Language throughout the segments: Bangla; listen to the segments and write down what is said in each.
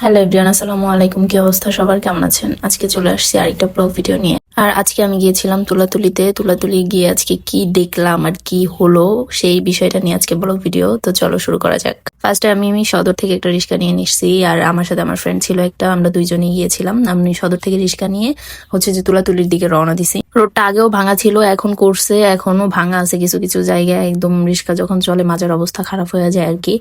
হ্যালো এভরিওয়ান, আসসালামু আলাইকুম। কি অবস্থা সবার, কেমন আছেন? আজকে চলে আসছি আরেকটা ব্লগ ভিডিও নিয়ে। আর আজকে আমি গিয়েছিলাম তুলাতুলি গিয়ে আজকে কি দেখলাম আর কি হলো সেই বিষয়টা নিয়ে আজকে ব্লগ ভিডিও। তো চলো শুরু করা যাক। ফার্স্টে আমি সদর থেকে একটা রিক্সা নিয়ে নিচ্ছি, আর আমার সাথে আমার ফ্রেন্ড ছিল একটা, আমরা দুইজনেই গিয়েছিলাম। আমি সদর থেকে রিক্সা নিয়ে যে তুলাতুলির দিকে রওনা দিছি। রোডটা আগেও ভাঙা ছিল, এখন করছে, এখনো ভাঙা আছে কিছু কিছু জায়গায়। একদম রিক্সা যখন চলে মাঝের অবস্থা খারাপ হয়ে যায় আর কি।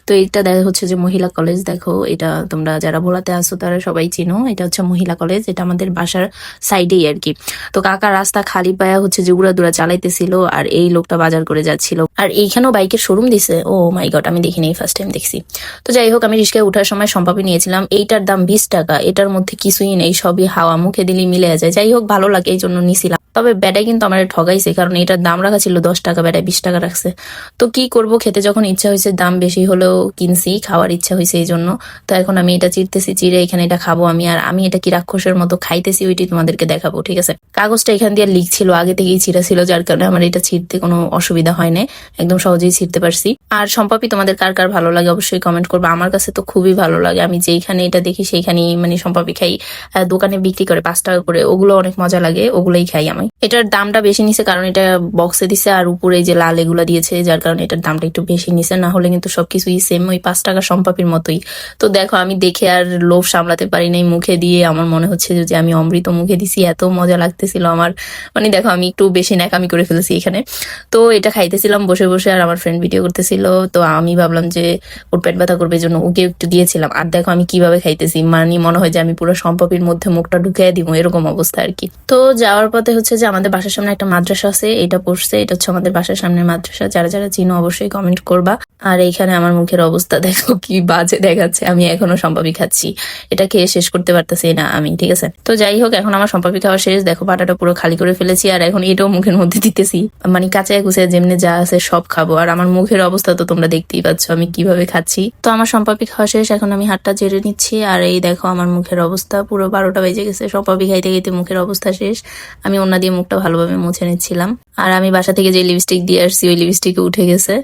তো এটা দেখা যে মহিলা কলেজ। দেখো, এটা তোমরা যারা ভোলাতে আসো তারা সবাই চিনো, এটা হচ্ছে মহিলা কলেজ। এটা আমাদের বাসার সাইডেই আর কি। তো কাকা রাস্তা খালি পায়া যে উড়াদুরা চালাইতেছিল, আর এই লোকটা বাজার করে যাচ্ছিল। আর এইখানেও বাইকের শোরুম দিছে। ও মাই গড, আমি দেখিনি, ফার্স্ট টাইম দেখছি। তো যাই হোক, আমি রিক্সায় ওঠার সময় সম্পাপি নিয়েছিলাম। এইটার দাম 20 টাকা। এটার মধ্যে কিছুই নেই, সবই হাওয়া, মুখে দিলেই মিলে যায়। যাই হোক, ভালো লাগে এই জন্য নিছিলাম। তবে বেটাই কিন্তু আমার ঠগাইছে, কারণ এটার দাম রাখা ছিল 10 টাকা, বেটায় 20 টাকা রাখছে। তো কি করব, খেতে যখন ইচ্ছা হয়েছে, দাম বেশি হলেও কিনছি, খাওয়ার ইচ্ছা হয়েছে এই জন্য। তো এখন আমি এটা চিরতেছি, চিরে এখানে এটা খাবো আমি। আর আমি এটা কি রাক্ষসের মতো খাইতেছি ওইটি তোমাদেরকে দেখাবো, ঠিক আছে? কাগজটা এখান দিয়ে লিক ছিল, আগে থেকেই ছিঁড়া ছিল, যার কারণে আমার এটা ছিঁড়তে কোনো অসুবিধা হয় না, একদম সহজেই ছিঁড়তে পারছি। আর সম্পাপি তোমাদের কার কার ভালো লাগে অবশ্যই কমেন্ট করবে। আমার কাছে তো খুবই ভালো লাগে, আমি যেইখানে এটা দেখি সেইখানেই সম্পাপি খাই। দোকানে বিক্রি করে 5 টাকা করে, ওগুলো অনেক মজা লাগে, ওগুলোই খাই আমি। এটার দামটা বেশি নিছে কারণ এটা বক্সে দিছে, আর উপরে যে লাল এগুলা দিয়েছে, যার কারণে এটার দামটা একটু বেশি নিছে। না হলে কিন্তু সবকিছুই সেম, ওই 5 টাকা সম্পাপির মতোই। তো দেখো, আমি দেখে আর লোভ সামলাতে পারি নাই, মুখে দিয়ে আমার মনে হচ্ছে যে আমি অমৃত মুখে দিছি, এত মজা লাগতেছিল আমার। দেখো, আমি একটু বেশি ন্যাকামি করে ফেলেছি এখানে। তো এটা খাইতেছিলাম বসে বসে, আর আমার ফ্রেন্ড ভিডিও করতেছিল। তো আমি ভাবলাম যে ওর পেট ব্যথা করবে, জন্য ওকে একটু দিয়েছিলাম। আর দেখো আমি কিভাবে খাইতেছি, মনে হয় যে আমি পুরো সম্পাপির মধ্যে মুখটা ঢুকিয়ে দিব, এরকম অবস্থা আর কি। তো যাওয়ার পথে যে আমাদের বাসার সামনে একটা মাদ্রাসা আছে, এটা পড়ছে, এটা হচ্ছে আমাদের বাসার সামনে মাদ্রাসা। যারা যারা চিনো অবশ্যই কমেন্ট করবা। আর এইখানে আমার মুখের অবস্থা দেখো কি বাজে দেখাচ্ছে, আমি এখনো সম্পাপি খাচ্ছি, এটা খেয়ে শেষ করতে পারতেছি না আমি, ঠিক আছে? তো যাই হোক, এখন আমার সম্পাপি খাওয়া শেষ। দেখো, পাটাটা পুরো খালি করে ফেলেছি, আর এখন এটাও মুখের মধ্যে দিতেছি। কাঁচায় কুচে যেমনি যা আছে সব খাবো। আর আমার মুখের অবস্থা তো তোমরা দেখতেই পাচ্ছ আমি কিভাবে খাচ্ছি। তো আমার সম্পাপি খাওয়া শেষ, এখন আমি হাতটা ঝেড়ে নিচ্ছি। আর এই দেখো আমার মুখের অবস্থা, পুরো 12টা বেজে গেছে, সম্পাপি খাইতে খাইতে মুখের অবস্থা শেষ। আমি ওনা দিয়ে মুখটা ভালোভাবে মুছে নিচ্ছিলাম। আর আমি বাসা থেকে যে লিপস্টিক দিয়ে আসছি, ওই লিপস্টিকে উঠে গেছে।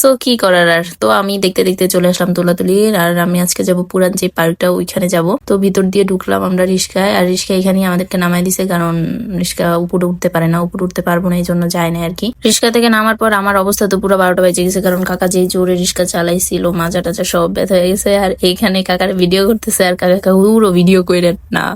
সো কি করার আর। তো আমি দেখতে দেখতে চলে আসলাম তুলাতুলি। আর আমি আজকে যাব পুরান যে পার্কটা, ওইখানে যাব। তো ভিতর দিয়ে ঢুকলাম আমরা রিস্কায়, আর রিস্কা এখানেই আমাদেরকে নামাই দিছে, কারণ রিস্কা উপরে উঠতে পারে না, উপরে উঠতে পারবো না, এই জন্য যায় না আর কি। রিস্কা থেকে নামার পর আমার অবস্থা তো পুরো 12টা বেজে গেছে, কারণ কাকা যেই জোরে রিস্কা চালাইছিল, মাজা টাজা সব ব্যথা হয়ে গেছে। আর এইখানে কাকার ভিডিও করতেছে, আর কাকা পুরো ভিডিও কইরেন না।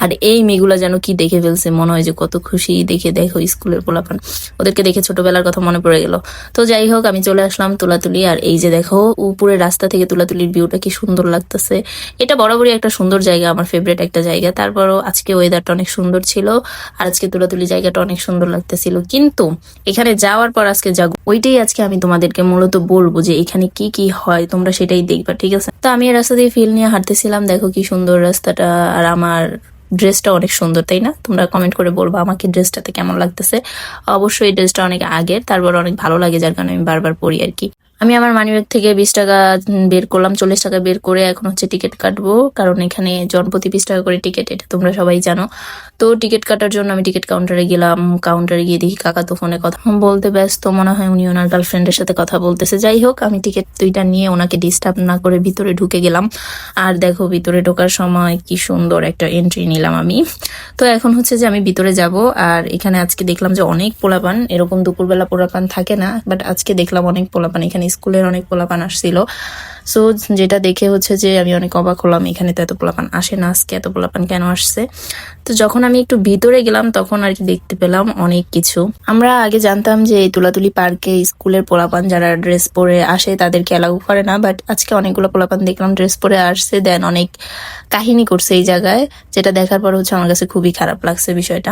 আর এই মেয়েগুলা যেন কি দেখে ফেলছে, মনে হয় যে কত খুশি দেখে। দেখো স্কুলের পোলাপান, ওদেরকে দেখে ছোটবেলার কথা মনে পড়ে গেল। তো যাই হোক, আমি চলে আসলাম তুলাতুলি। আর এই যে দেখো, উপরের রাস্তা থেকে তুলাতুলির ভিউটা কি সুন্দর লাগতেছে। এটা বরাবরই একটা সুন্দর জায়গা, আমার ফেভারিট একটা জায়গা। তারপরও আজকে ওয়েদারটা অনেক সুন্দর ছিল, আর আজকে তুলাতুলি জায়গাটা অনেক সুন্দর লাগতেছিল। কিন্তু এখানে যাওয়ার পর আজকে ওইটাই আজকে আমি তোমাদেরকে মূলত বলবো যে এখানে কি কি হয়, তোমরা সেটাই দেখবা, ঠিক আছে? তো আমি এই রাস্তা দিয়ে ফিল নিয়ে হাঁটতেছিলাম, দেখো কি সুন্দর রাস্তাটা। আর আমার ড্রেসটা অনেক সুন্দর, তাই না? তোমরা কমেন্ট করে বলবো আমাকে ড্রেসটাতে কেমন লাগতেছে। অবশ্যই ড্রেসটা অনেক আগের, তারপর অনেক ভালো লাগে, যার কারণে আমি বারবার পরি আর কি। আমি আমার মানিব্যাগ থেকে 20 টাকা বের করলাম, 40 টাকা বের করে এখন টিকিট কাটবো, কারণ এখানে জনপ্রতি 20 টাকা করে টিকিট, এটা তোমরা সবাই জানো। তো টিকিট কাটার জন্য আমি টিকিট কাউন্টারে গেলাম। কাউন্টারে গিয়ে দেখি কাকা তো ফোনে কথা বলতে ব্যস্ত, মনে হয় উনি ওনার গার্লফ্রেন্ডের সাথে কথা বলতেছে। যাই হোক, আমি টিকিট দুইটা নিয়ে ওনাকে ডিস্টার্ব না করে ভিতরে ঢুকে গেলাম। আর দেখো, ভিতরে ঢোকার সময় কি সুন্দর একটা এন্ট্রি নিলাম আমি। তো এখন যে আমি ভিতরে যাব। আর এখানে আজকে দেখলাম যে অনেক পোলাপান, এরকম দুপুরবেলা পোলাপান থাকে না, বাট আজকে দেখলাম অনেক পোলাপান, এখানে স্কুলের অনেক পোলাপান আসছিল। সো যেটা দেখে যে আমি অনেক অবাক হলাম, এখানে তো এত পোলাপান আসে না, আজকে এত পোলাপান কেন আসছে। তো যখন আমি একটু ভিতরে গেলাম, তখন আর কি দেখতে পেলাম অনেক কিছু। আমরা আগে জানতাম যে এই তুলাতুলি পার্কে স্কুলের পোলাপান যারা ড্রেস পরে আসে তাদেরকে অ্যালাউ করে না, বাট আজকে অনেকগুলো পোলাপান দেখলাম ড্রেস পরে আসছে, দেন অনেক কাহিনী করছে এই জায়গায়, যেটা দেখার পর আমার কাছে খুবই খারাপ লাগছে বিষয়টা।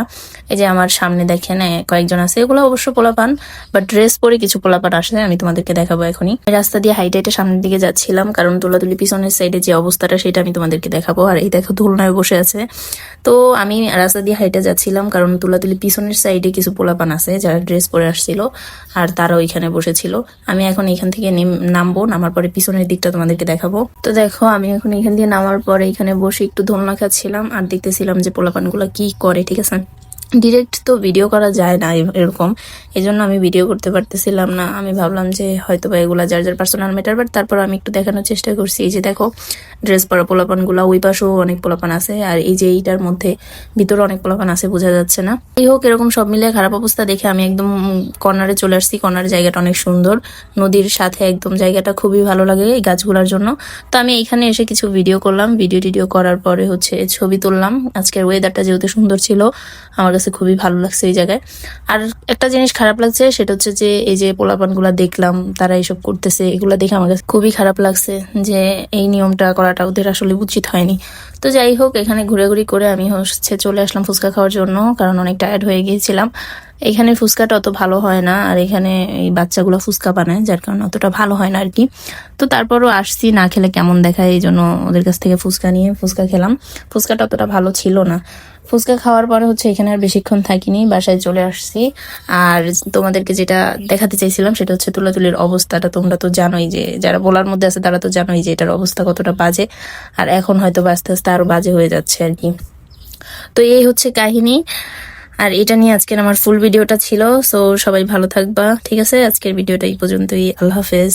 এই যে আমার সামনে দেখেন কয়েকজন আছে, এগুলো অবশ্য পোলাপান, বাট ড্রেস পরে কিছু পোলাপান আসে, আমি তোমাদেরকে দেখাবো এখনই। রাস্তা দিয়ে হাইটে হাইটে সামনের দিকে যাচ্ছিলাম, কারণ তুলাতুলি পিছনের সাইডে যে অবস্থাটা সেটা আমি তোমাদেরকে দেখাবো। আর এই দেখো, দোলনায় বসে আছে। তো আমি রাস্তা দিয়ে হাইটে যাচ্ছিলাম, কারণ তুলাতুলি পিছনের সাইডে কিছু পোলাপান আছে যারা ড্রেস পরে আসছিল, আর তারা ওইখানে বসেছিল। আমি এখন এখান থেকে নামবো, নামার পরে পিছনের দিকটা তোমাদেরকে দেখাবো। তো দেখো, আমি এখন এখান দিয়ে নামার পরে এখানে বসে একটু দোলনা খাচ্ছিলাম, আর দেখতেছিলাম যে পোলাপান গুলা কি করে, ঠিক আছে? ডিরেক্ট তো ভিডিও করা যায় না এরকম, এই জন্য আমি ভিডিও করতে পারতেছিলাম না। আমি ভাবলাম যে হয়তো বা এগুলা যার যার পার্সোনাল ম্যাটার, বাট তারপর আমি একটু দেখানোর চেষ্টা করছি। এই যে দেখো ড্রেস পরা পোলাপানগুলা, ওই পাশেও অনেক পোলাপান আছে, আর এই যে এইটার মধ্যে ভিতরে অনেক পোলাপান আছে, বোঝা যাচ্ছে না। এই হোক, এরকম সব মিলে খারাপ অবস্থা দেখে আমি একদম কর্নারে চলে আসছি। কর্নার জায়গাটা অনেক সুন্দর, নদীর সাথে একদম জায়গাটা খুবই ভালো লাগে এই গাছগুলোর জন্য। তো আমি এখানে এসে কিছু ভিডিও করলাম, ভিডিও করার পরে হচ্ছে ছবি তুললাম। আজকের ওয়েদারটা যেহেতু সুন্দর ছিল, আমার কাছে খুবই ভালো লাগছে এই জায়গায়। আর একটা জিনিস খারাপ লাগছে, সেটা হচ্ছে যে এই যে পোলাপানগুলা দেখলাম তারা এইসব করতেছে, এগুলা দেখে আমার কাছে খুবই খারাপ লাগছে যে এই নিয়মটা করাটা ওদের আসলে উচিত হয়নি। তো যাই হোক, এখানে ঘোরাঘুরি করে আমি হচ্ছে চলে আসলাম ফুচকা খাওয়ার জন্য, কারণ অনেক টায়ার্ড হয়ে গিয়েছিলাম। এখানে ফুচকাটা অত ভালো হয় না, আর এখানে এই বাচ্চাগুলো ফুচকা বানায়, যার কারণে অতটা ভালো হয় না আর কি। তো তারপরও আসছি, না খেলে কেমন দেখায়, এই জন্য ওদের কাছ থেকে ফুচকা নিয়ে ফুচকা খেলাম। ফুচকাটা অতটা ভালো ছিল না। ফুচকা খাওয়ার পরে হচ্ছে এখানে আর বেশিক্ষণ থাকিনি, বাসায় চলে আসছি। আর তোমাদেরকে যেটা দেখাতে চাইছিলাম সেটা হচ্ছে তুলাতুলির অবস্থাটা। তোমরা তো জানোই, যে যারা বলার মধ্যে আছে তারা তো জানোই যে এটার অবস্থা কতটা বাজে, আর এখন হয়তো আস্তে আস্তে আরো বাজে হয়ে যাচ্ছে আর কি। তো এই হচ্ছে কাহিনী, আর এটা নিয়ে আজকের আমার ফুল ভিডিওটা ছিল। সো সবাই ভালো থাকবা, ঠিক আছে? আজকের ভিডিওটা এই পর্যন্তই। আল্লাহ হাফেজ।